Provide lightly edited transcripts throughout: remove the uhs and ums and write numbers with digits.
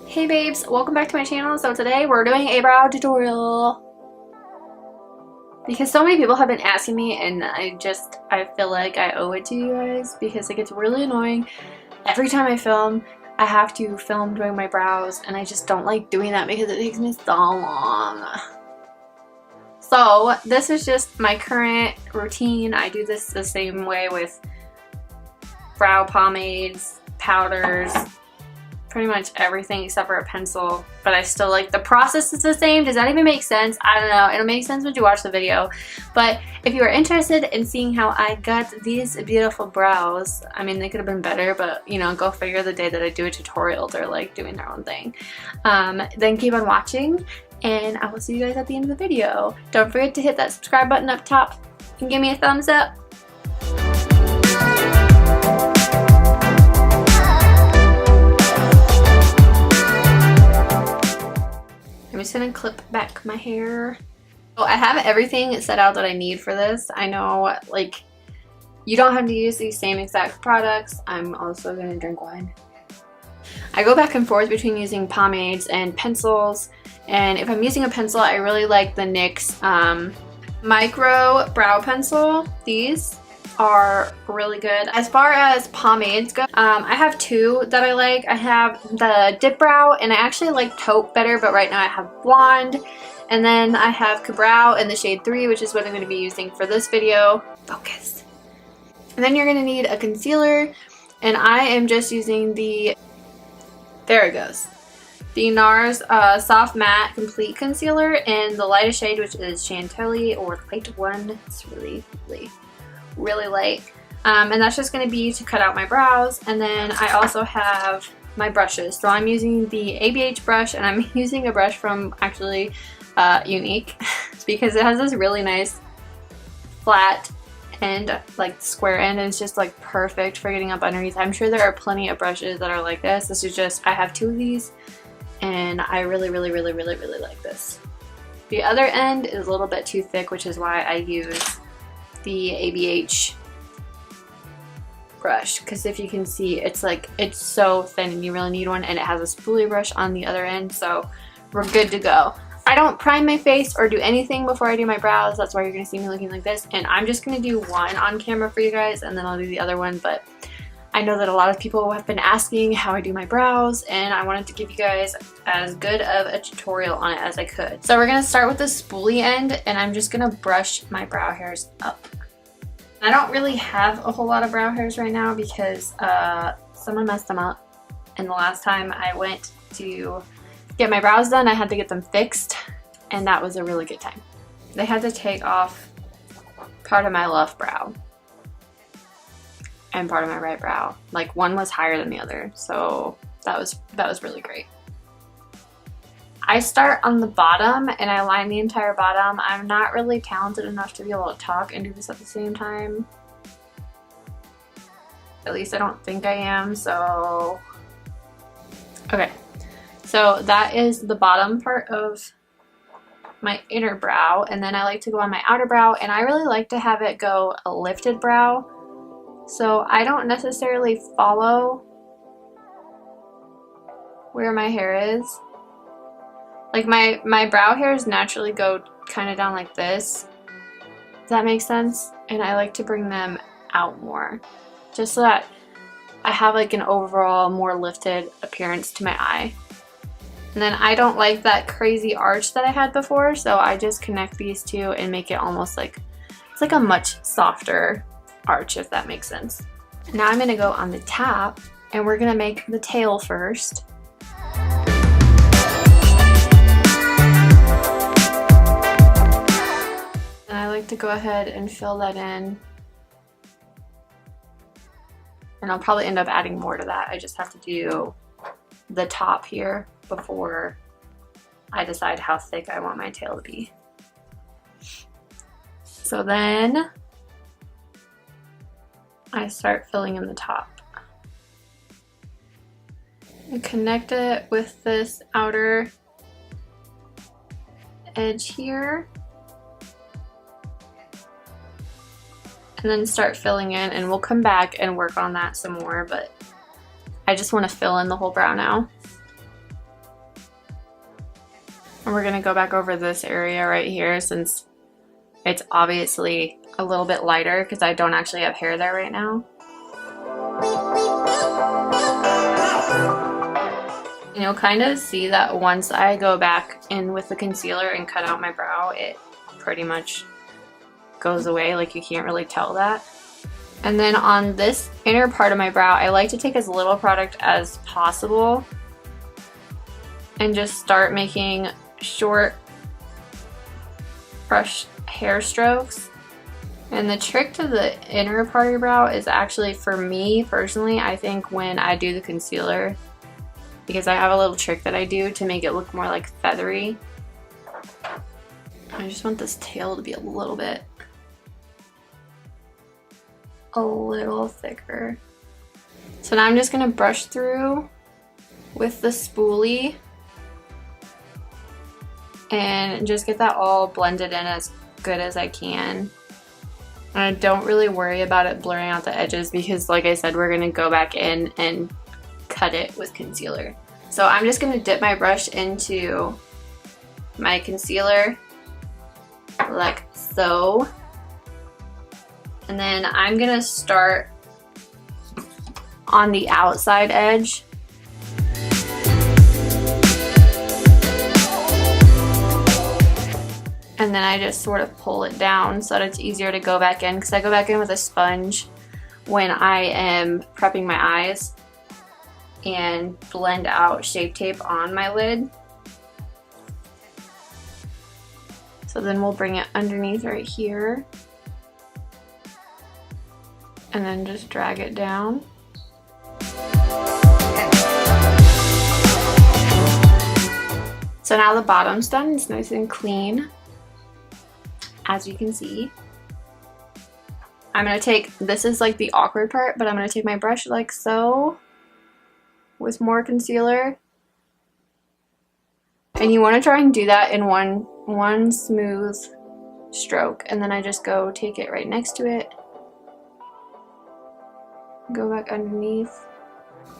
Hey babes, welcome back to my channel. So today we're doing a brow tutorial because so many people have been asking me, and I feel like I owe it to you guys because it gets really annoying. Every time I film, I have to film doing my brows, and I just don't like doing that because it takes me so long. So this is just my current routine. I do this the same way with brow pomades, powders, pretty much everything except for a pencil, but I still like the process is the same. Does that even make sense? I don't know. It'll make sense when you watch the video. But if you are interested in seeing how I got these beautiful brows, I mean, they could have been better, but you know, go figure. The day that I do a tutorial, they're like doing their own thing. Then keep on watching, and I will see you guys at the end of the video. Don't forget to hit that subscribe button up top and give me a thumbs up. I'm just gonna clip back my hair. So I have everything set out that I need for this. I know, like, you don't have to use these same exact products. I'm also gonna drink wine. I go back and forth between using pomades and pencils, and if I'm using a pencil, I really like the NYX micro brow pencil. These are really good. As far as pomades go, I have two that I like. I have the Dip Brow, and I actually like Taupe better, but right now I have Blonde. And then I have Kabrow in the shade 3, which is what I'm going to be using for this video. Focus. And then you're going to need a concealer, and I am just using the, there it goes, the NARS Soft Matte Complete Concealer in the lightest shade, which is Chantilly, or light one. It's really light, and that's just going to be to cut out my brows. And then I also have my brushes, so I'm using the ABH brush, and I'm using a brush from actually Unique because it has this really nice flat end, like square end, and it's just like perfect for getting up underneath. I'm sure there are plenty of brushes that are like this. This is just, I have two of these, and I really like this. The other end is a little bit too thick, which is why I use the ABH brush, because if you can see, it's like, it's so thin and you really need one, and it has a spoolie brush on the other end, so we're good to go. I don't prime my face or do anything before I do my brows. That's why you're gonna see me looking like this, and I'm just gonna do one on camera for you guys, and then I'll do the other one. But I know that a lot of people have been asking how I do my brows, and I wanted to give you guys as good of a tutorial on it as I could. So we're gonna start with the spoolie end, and I'm just gonna brush my brow hairs up. I don't really have a whole lot of brow hairs right now because someone messed them up, and the last time I went to get my brows done, I had to get them fixed, and that was a really good time. They had to take off part of my left brow and part of my right brow. Like, one was higher than the other, so that was really great. I start on the bottom and I line the entire bottom. I'm not really talented enough to be able to talk and do this at the same time. At least I don't think I am, so okay. So that is the bottom part of my inner brow, and then I like to go on my outer brow, and I really like to have it go a lifted brow. So I don't necessarily follow where my hair is. Like, my brow hairs naturally go kind of down like this. Does that make sense? And I like to bring them out more, just so that I have like an overall more lifted appearance to my eye. And then I don't like that crazy arch that I had before, so I just connect these two and make it almost like, it's like a much softer arch, if that makes sense. Now I'm gonna go on the top, and we're gonna make the tail first. And I like to go ahead and fill that in. And I'll probably end up adding more to that. I just have to do the top here before I decide how thick I want my tail to be. So then I start filling in the top. And connect it with this outer edge here. And then start filling in, and we'll come back and work on that some more, but I just want to fill in the whole brow now. And we're gonna go back over this area right here since it's obviously a little bit lighter because I don't actually have hair there right now. And you'll kind of see that once I go back in with the concealer and cut out my brow, it pretty much goes away. Like, you can't really tell that. And then on this inner part of my brow, I like to take as little product as possible and just start making short brush hair strokes. And the trick to the inner part of your brow is actually, for me personally, I think when I do the concealer, because I have a little trick that I do to make it look more like feathery. I just want this tail to be a little thicker. So now I'm just gonna brush through with the spoolie and just get that all blended in as good as I can. And I don't really worry about it blurring out the edges because, like I said, we're gonna go back in and cut it with concealer. So I'm just gonna dip my brush into my concealer like so. And then I'm gonna start on the outside edge. And then I just sort of pull it down so that it's easier to go back in, because I go back in with a sponge when I am prepping my eyes and blend out Shape Tape on my lid. So then we'll bring it underneath right here and then just drag it down. So now the bottom's done, it's nice and clean. As you can see, I'm gonna take, this is like the awkward part, but I'm gonna take my brush like so with more concealer. And you wanna try and do that in one smooth stroke. And then I just go take it right next to it, go back underneath,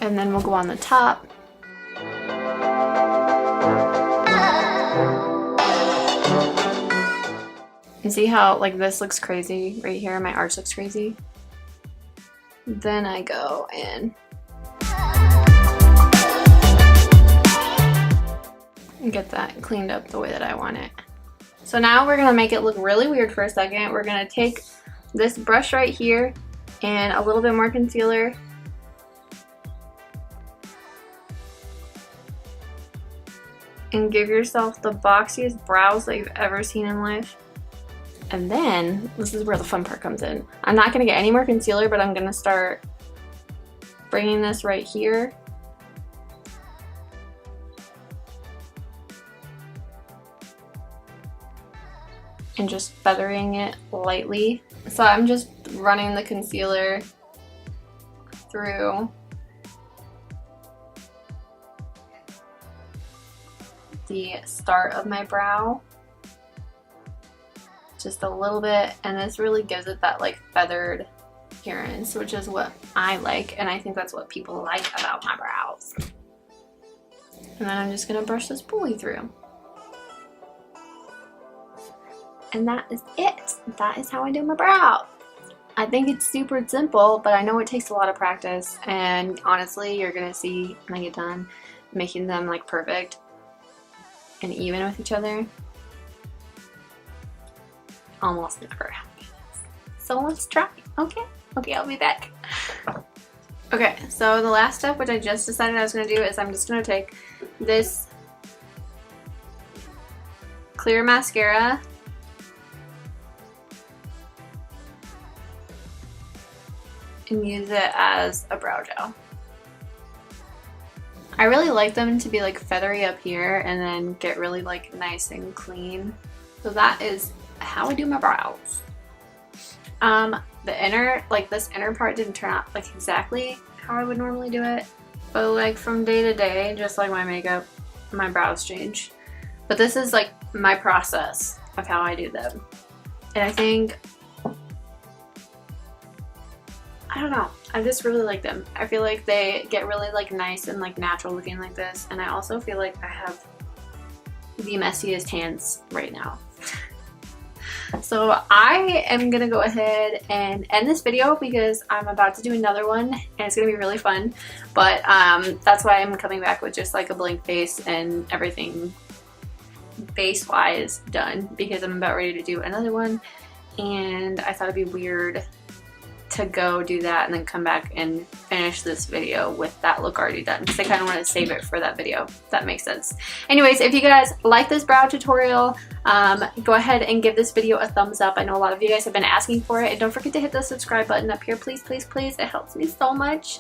and then we'll go on the top. And see how like this looks crazy right here, my arch looks crazy? Then I go in and get that cleaned up the way that I want it. So now we're gonna make it look really weird for a second. We're gonna take this brush right here and a little bit more concealer. And give yourself the boxiest brows that you've ever seen in life. And then, this is where the fun part comes in. I'm not gonna get any more concealer, but I'm gonna start bringing this right here. And just feathering it lightly. So I'm just running the concealer through the start of my brow. Just a little bit, and this really gives it that like feathered appearance, which is what I like, and I think that's what people like about my brows. And then I'm just gonna brush this spoolie through. And that is it. That is how I do my brows. I think it's super simple, but I know it takes a lot of practice, and honestly, you're gonna see when I get done making them like perfect and even with each other. Almost never happens. So let's try. Okay, I'll be back. Okay, so the last step, which I just decided I was gonna do, is I'm just gonna take this clear mascara and use it as a brow gel. I really like them to be like feathery up here and then get really like nice and clean. So that is how I do my brows. The inner, like this inner part didn't turn out like exactly how I would normally do it, but like from day to day, just like my makeup, my brows change. But this is like my process of how I do them. And I think, I don't know, I just really like them. I feel like they get really like nice and like natural looking like this, and I also feel like I have the messiest hands right now. So I am gonna go ahead and end this video because I'm about to do another one and it's gonna be really fun. But that's why I'm coming back with just like a blank face and everything face wise done, because I'm about ready to do another one and I thought it'd be weird to go do that and then come back and finish this video with that look already done, because I kind of want to save it for that video, if that makes sense. Anyways, if you guys like this brow tutorial, go ahead and give this video a thumbs up. I know a lot of you guys have been asking for it, and don't forget to hit the subscribe button up here, please, please, please. It helps me so much,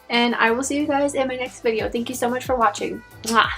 and I will see you guys in my next video. Thank you so much for watching. Mwah.